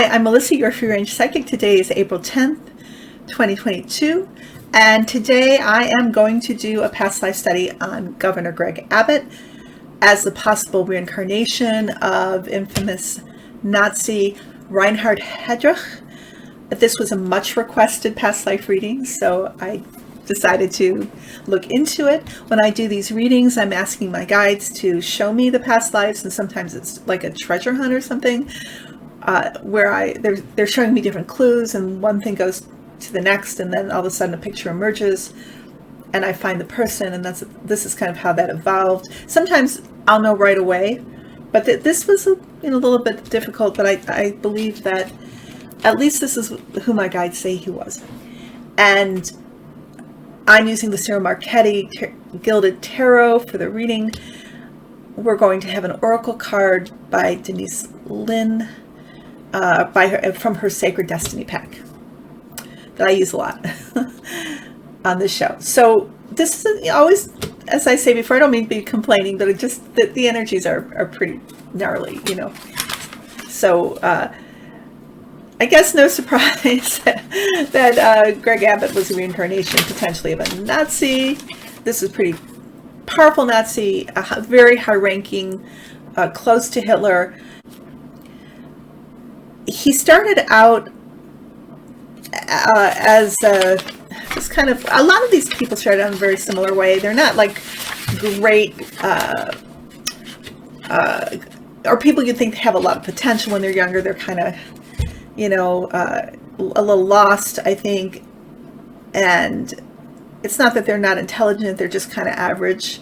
I'm Melissa, your free range psychic. Today is April 10th, 2022, and today I am going to do a past life study on Governor Greg Abbott as the possible reincarnation of infamous Nazi Reinhard Heydrich. This was a much requested past life reading, so I decided to look into it. When I do these readings, I'm asking my guides to show me the past lives, and sometimes it's like a treasure hunt or something, where they're showing me different clues, and one thing goes to the next, and then all of a sudden a picture emerges, and I find the person, and this is kind of how that evolved. Sometimes I'll know right away, but this was a little bit difficult, but I believe that at least this is who my guides say he was. And I'm using the Ciro Marchetti Guilded Tarot for the reading. We're going to have an oracle card by Denise Lynn, from her Sacred Destiny pack that I use a lot on this show. So this is always, as I say before, I don't mean to be complaining, but it just the energies are pretty gnarly, So I guess no surprise that Greg Abbott was a reincarnation potentially of a Nazi. This is pretty powerful Nazi, very high-ranking, close to Hitler. He started out as just kind of, a lot of these people started out in a very similar way. They're not like great, or people you'd think have a lot of potential when they're younger. They're kind of, a little lost, I think. And it's not that they're not intelligent, they're just kind of average.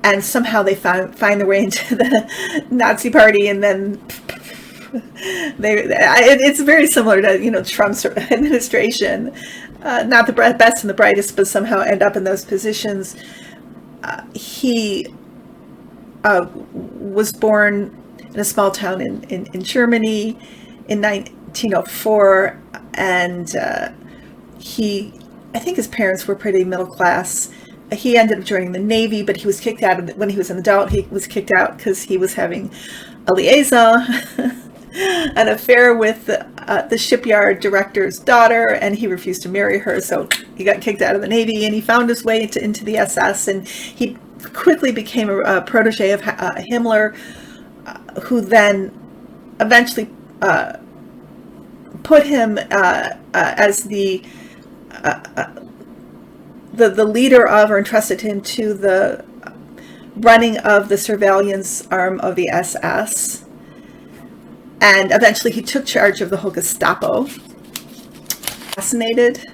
And somehow they find their way into the Nazi party, and then it's very similar to, Trump's administration. Not the best and the brightest, but somehow end up in those positions. He was born in a small town in Germany in 1904, and I think his parents were pretty middle class. He ended up joining the Navy, but he was kicked out when he was an adult. He was kicked out because he was having a liaison, an affair with the shipyard director's daughter, and he refused to marry her, so he got kicked out of the Navy, and he found his way into the SS, and he quickly became a protege of Himmler, who then eventually put him as the leader of, or entrusted him to the running of the surveillance arm of the SS. And eventually he took charge of the whole Gestapo. Assassinated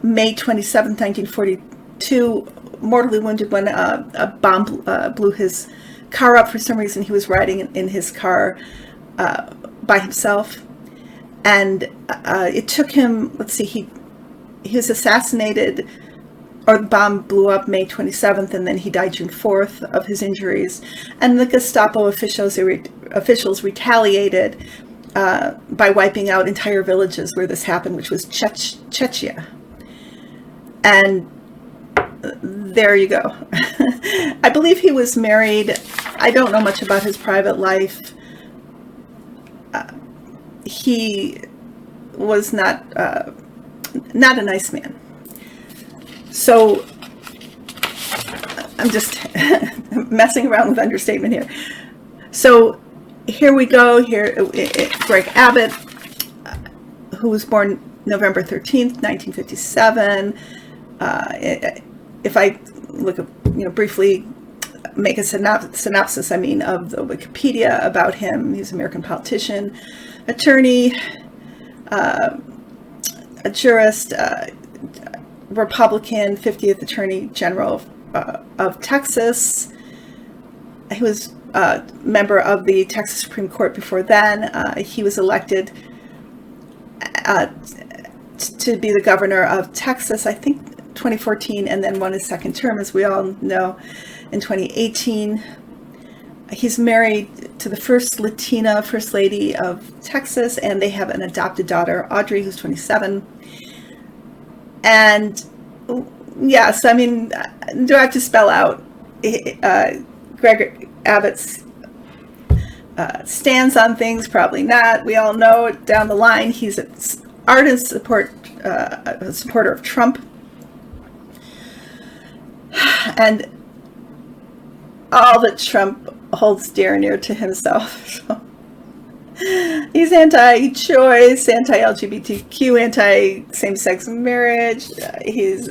May 27, 1942, mortally wounded when a bomb blew his car up. For some reason, he was riding in his car by himself. And it took him, he was assassinated, or the bomb blew up May 27th, and then he died June 4th of his injuries. And the Gestapo officials retaliated by wiping out entire villages where this happened, which was Czechia. And there you go. I believe he was married. I don't know much about his private life. He was not a nice man. So I'm just messing around with understatement here. So here we go. Greg Abbott, who was born November 13th, 1957. If I look at, briefly make a synopsis, of the Wikipedia about him. He's an American politician, attorney, a jurist, Republican, 50th Attorney General of Texas. He was a member of the Texas Supreme Court before then. He was elected to be the governor of Texas, I think 2014, and then won his second term, as we all know, in 2018. He's married to the first Latina First Lady of Texas, and they have an adopted daughter, Audrey, who's 27. And yes, do I have to spell out Greg Abbott's stands on things, probably not. We all know down the line he's an ardent supporter of Trump, and all that Trump holds dear and near to himself. So he's anti-choice, anti-LGBTQ, anti-same-sex marriage. He's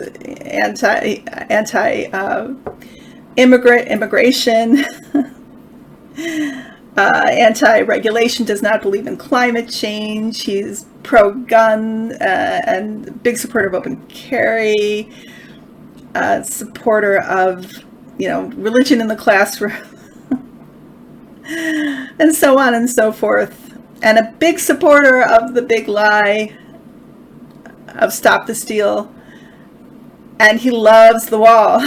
immigration, anti-regulation, does not believe in climate change. He's pro-gun and big supporter of open carry, supporter of, religion in the classroom, and so on and so forth, and a big supporter of the big lie of Stop the Steal. And he loves the wall.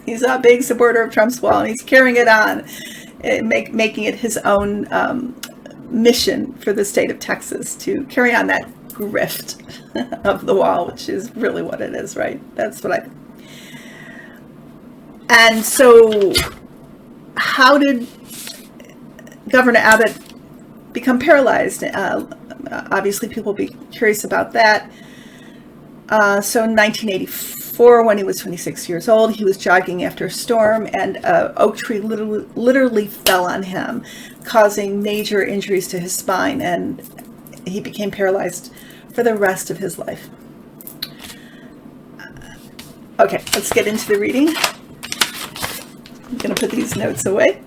He's a big supporter of Trump's wall, and he's carrying it on, making it his own mission for the state of Texas to carry on that grift of the wall, which is really what it is, right? That's what I... And so how did Governor Abbott become paralyzed? Obviously, people will be curious about that. So in 1984, when he was 26 years old, he was jogging after a storm, and an oak tree literally fell on him, causing major injuries to his spine, and he became paralyzed for the rest of his life. Okay, let's get into the reading. I'm going to put these notes away.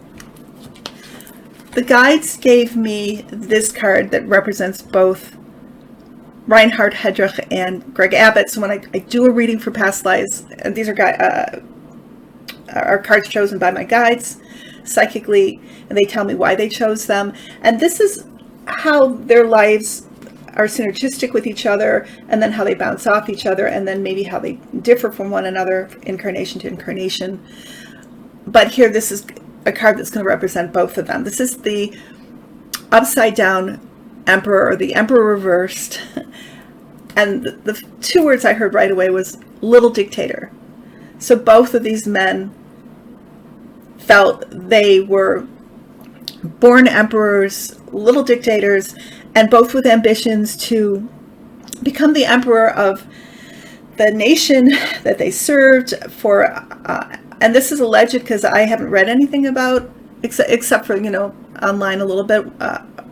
The guides gave me this card that represents both Reinhard Heydrich and Greg Abbott. So when I do a reading for past lives, and these are cards chosen by my guides psychically, and they tell me why they chose them. And this is how their lives are synergistic with each other, and then how they bounce off each other, and then maybe how they differ from one another, incarnation to incarnation. But here, this is a card that's going to represent both of them. This is the upside down emperor, or the emperor reversed. And the two words I heard right away was little dictator. So both of these men felt they were born emperors, little dictators, and both with ambitions to become the emperor of the nation that they served for. And this is alleged because I haven't read anything about, except for, online a little bit,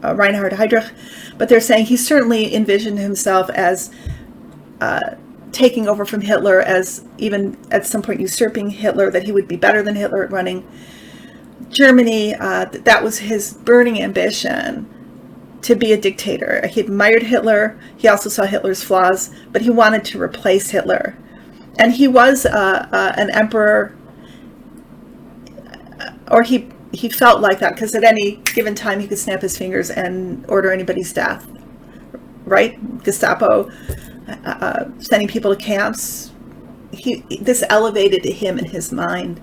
Reinhard Heydrich, but they're saying he certainly envisioned himself as taking over from Hitler, as even at some point usurping Hitler, that he would be better than Hitler at running Germany. That was his burning ambition, to be a dictator. He admired Hitler. He also saw Hitler's flaws, but he wanted to replace Hitler. And he was an emperor, or he felt like that, because at any given time he could snap his fingers and order anybody's death, right? Gestapo, sending people to camps. This elevated him in his mind.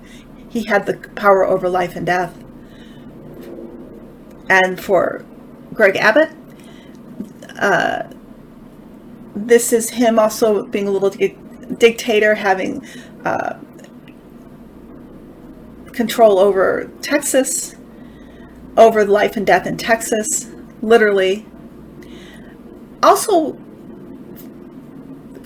He had the power over life and death. And for Greg Abbott, this is him also being a little dictator, having control over Texas, over life and death in Texas, literally. Also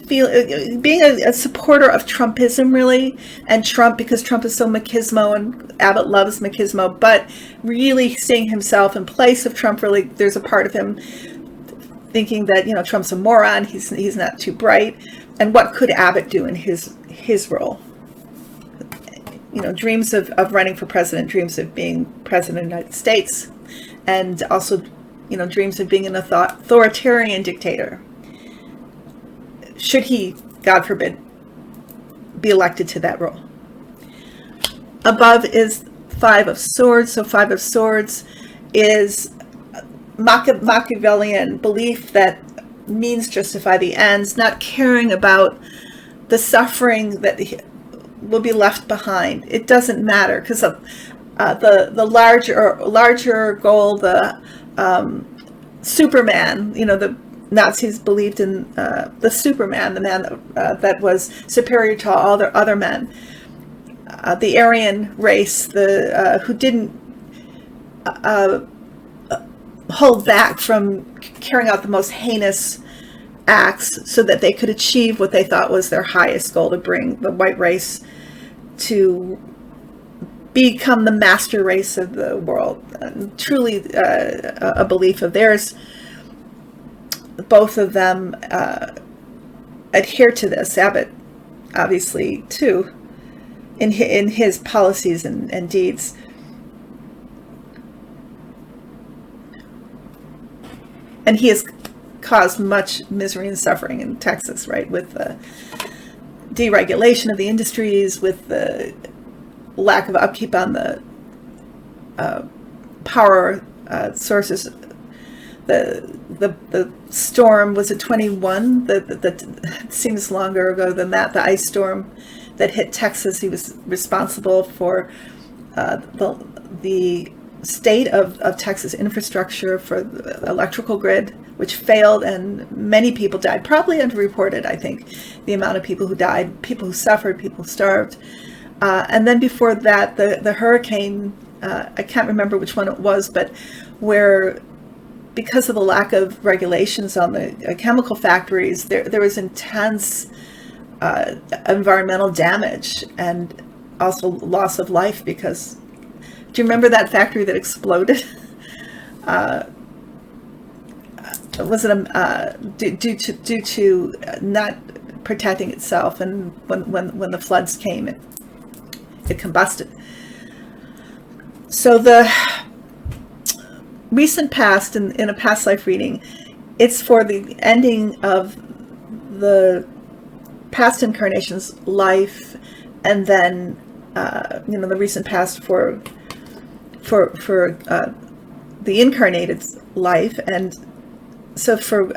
being a supporter of Trumpism, really, and Trump, because Trump is so machismo, and Abbott loves machismo, but really seeing himself in place of Trump. Really, there's a part of him thinking that, Trump's a moron, he's not too bright, and what could Abbott do in his role? Dreams of running for president, dreams of being president of the United States, and also, dreams of being an authoritarian dictator. Should he, God forbid, be elected to that role? Above is Five of Swords. So Five of Swords is Machiavellian belief that means justify the ends, not caring about the suffering that will be left behind. It doesn't matter, because the larger goal, the Superman, the Nazis believed in the Superman, the man that was superior to all the other men. The Aryan race, who didn't hold back from carrying out the most heinous acts so that they could achieve what they thought was their highest goal, to bring the white race to become the master race of the world. Truly a belief of theirs. Both of them adhere to this. Abbott, obviously, too, in his policies and deeds. And he has caused much misery and suffering in Texas, right, with the deregulation of the industries, with the lack of upkeep on the power sources. The storm, was it 21? That seems longer ago than that. The ice storm that hit Texas. He was responsible for the state of Texas infrastructure, for the electrical grid, which failed, and many people died. Probably underreported, I think, the amount of people who died, people who suffered, people who starved. And then before that, the hurricane, I can't remember which one it was, but where, because of the lack of regulations on the chemical factories, there was intense environmental damage and also loss of life. Because, do you remember that factory that exploded? Was it due to not protecting itself, and when the floods came, it combusted. So the recent past, in a past life reading, it's for the ending of the past incarnation's life, and then the recent past for the incarnated's life. And so for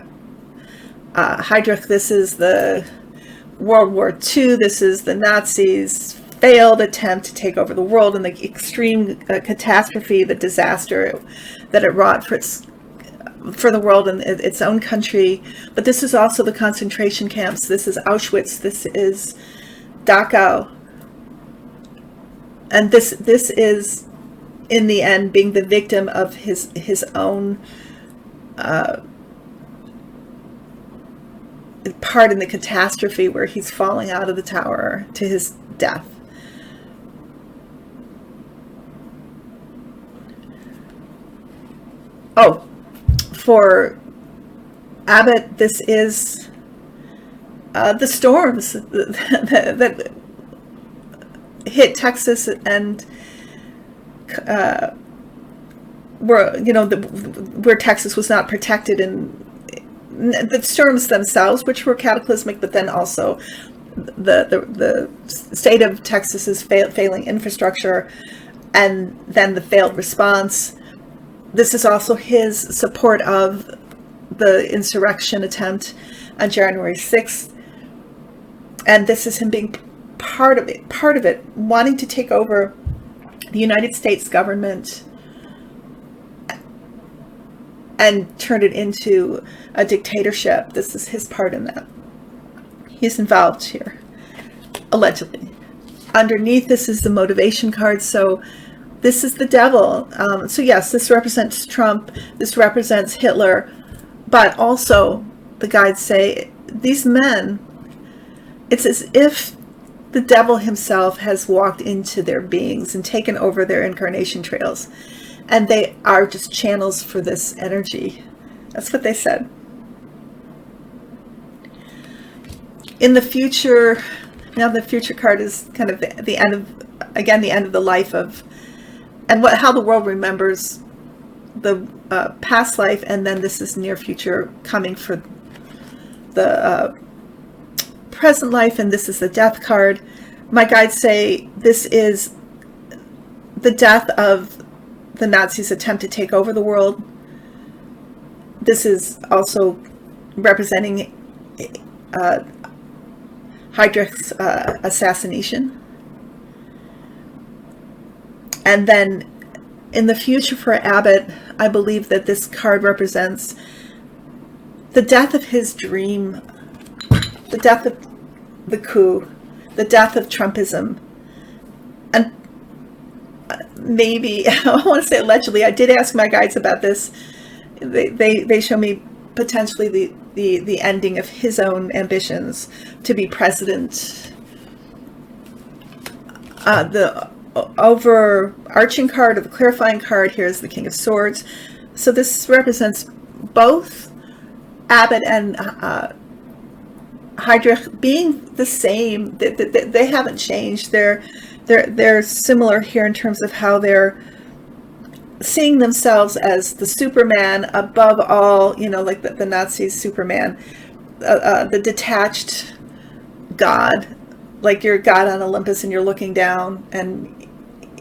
Heydrich, this is the World War II. This is the Nazis' failed attempt to take over the world, and the extreme catastrophe, the disaster that it wrought for the world and its own country. But this is also the concentration camps. This is Auschwitz. This is Dachau. And this is, in the end, being the victim of his own part in the catastrophe, where he's falling out of the tower to his death. Oh, for Abbott, this is the storms that hit Texas, and where Texas was not protected, and the storms themselves, which were cataclysmic, but then also the state of Texas's failing infrastructure, and then the failed response. This is also his support of the insurrection attempt on January 6th. And this is him being part of it, wanting to take over the United States government and turn it into a dictatorship. This is his part in that. He's involved here, allegedly. Underneath, this is the motivation card. So this is the devil. So yes, this represents Trump. This represents Hitler. But also, the guides say, these men, it's as if the devil himself has walked into their beings and taken over their incarnation trails. And they are just channels for this energy. That's what they said. In the future, now the future card is kind of the end of, again, the end of the life of, and how the world remembers the past life, and then this is near future coming for the present life, and this is the death card. My guides say this is the death of the Nazis' attempt to take over the world. This is also representing Heydrich's assassination. And then in the future for Abbott, I believe that this card represents the death of his dream, the death of the coup, the death of Trumpism. And maybe, I want to say allegedly, I did ask my guides about this, they show me potentially the ending of his own ambitions to be president. The overarching card, or the clarifying card here, is the King of Swords. So this represents both Abbott and Heydrich being the same. They haven't changed. They're similar here in terms of how they're seeing themselves as the Superman above all, like the Nazi Superman, the detached God, like you're God on Olympus and you're looking down and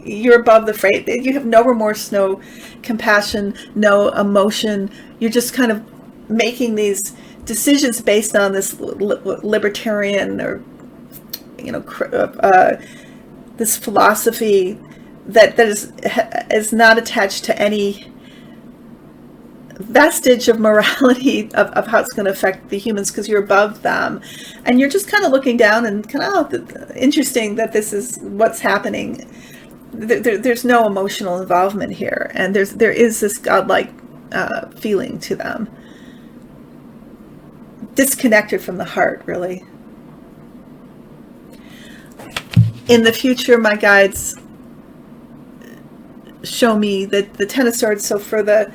you're above the fray. You have no remorse, no compassion, no emotion. You're just kind of making these decisions based on this libertarian or this philosophy that is not attached to any vestige of morality of how it's going to affect the humans, because you're above them and you're just kind of looking down and kind of interesting that this is what's happening. There's no emotional involvement here, and there is this godlike feeling to them, disconnected from the heart, really. In the future, my guides show me that the Ten of Swords, so for the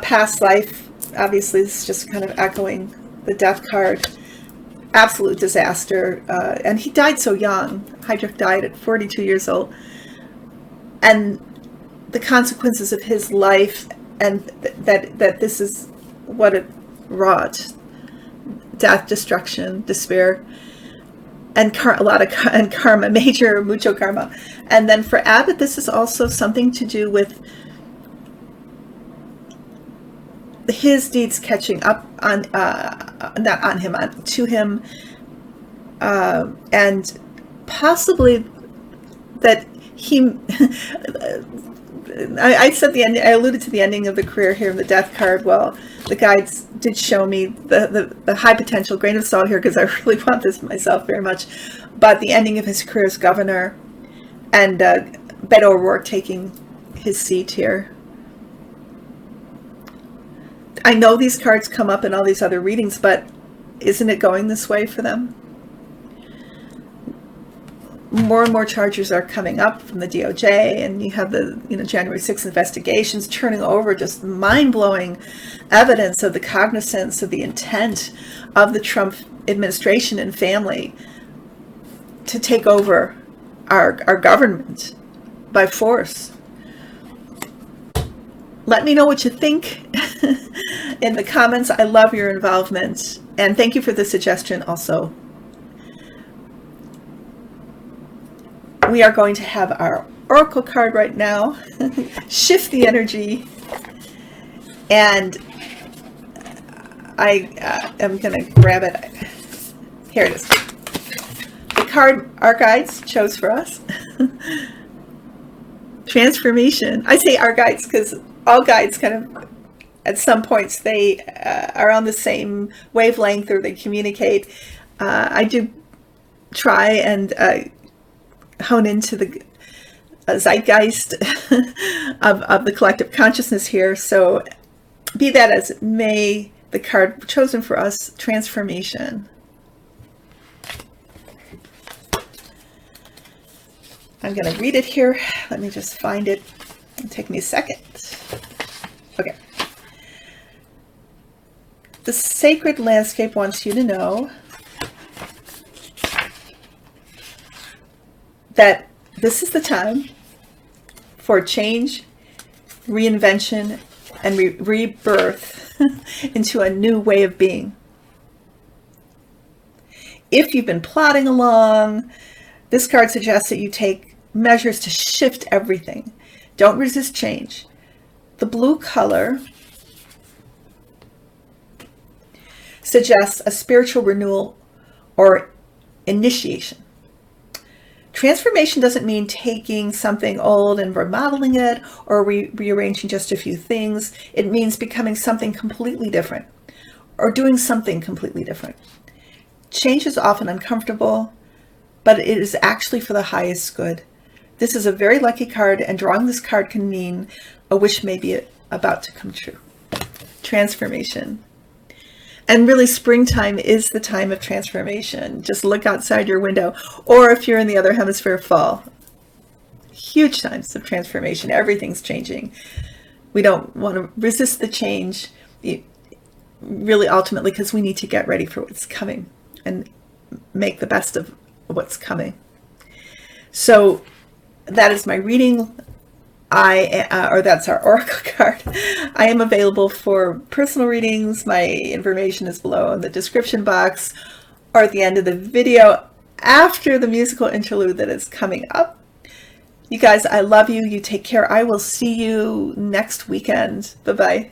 past life, obviously this is just kind of echoing the death card, absolute disaster, and he died so young. Heydrich died at 42 years old, and the consequences of his life, and that this is what it wrought: death, destruction, despair, and a lot of karma, mucho karma. And then for Abbott, this is also something to do with his deeds catching up on, not on him, to him, and possibly that he. I said the ending. I alluded to the ending of the career here in the death card. Well, the guides did show me the high potential, grain of salt here, because I really want this myself very much. But the ending of his career as governor, and Beto O'Rourke taking his seat here. I know these cards come up in all these other readings, but isn't it going this way for them? More and more charges are coming up from the DOJ, and you have the January 6th investigations turning over just mind-blowing evidence of the cognizance of the intent of the Trump administration and family to take over our government by force. Let me know what you think in the comments. I love your involvement, and thank you for the suggestion also. We are going to have our oracle card right now. Shift the energy, and I am going to grab it. Here it is. The card our guides chose for us. Transformation. I say our guides because all guides kind of, at some points, they are on the same wavelength, or they communicate. I do try and hone into the zeitgeist of the collective consciousness here. So be that as it may, the card chosen for us, transformation. I'm going to read it here. Let me just find it. It'll take me a second. Okay. The sacred landscape wants you to know that this is the time for change, reinvention, and rebirth into a new way of being. If you've been plodding along, this card suggests that you take measures to shift everything. Don't resist change. The blue color suggests a spiritual renewal or initiation. Transformation doesn't mean taking something old and remodeling it or rearranging just a few things. It means becoming something completely different or doing something completely different. Change is often uncomfortable, but it is actually for the highest good. This is a very lucky card, and drawing this card can mean a wish may be about to come true. transformation. And really, springtime is the time of transformation. Just look outside your window, or if you're in the other hemisphere, fall. Huge times of transformation. Everything's changing. We don't want to resist the change, really, ultimately, because we need to get ready for what's coming and make the best of what's coming. So that is my reading. Or that's our oracle card. I am available for personal readings. My information is below in the description box or at the end of the video after the musical interlude that is coming up. You guys, I love you. You take care. I will see you next weekend. Bye-bye.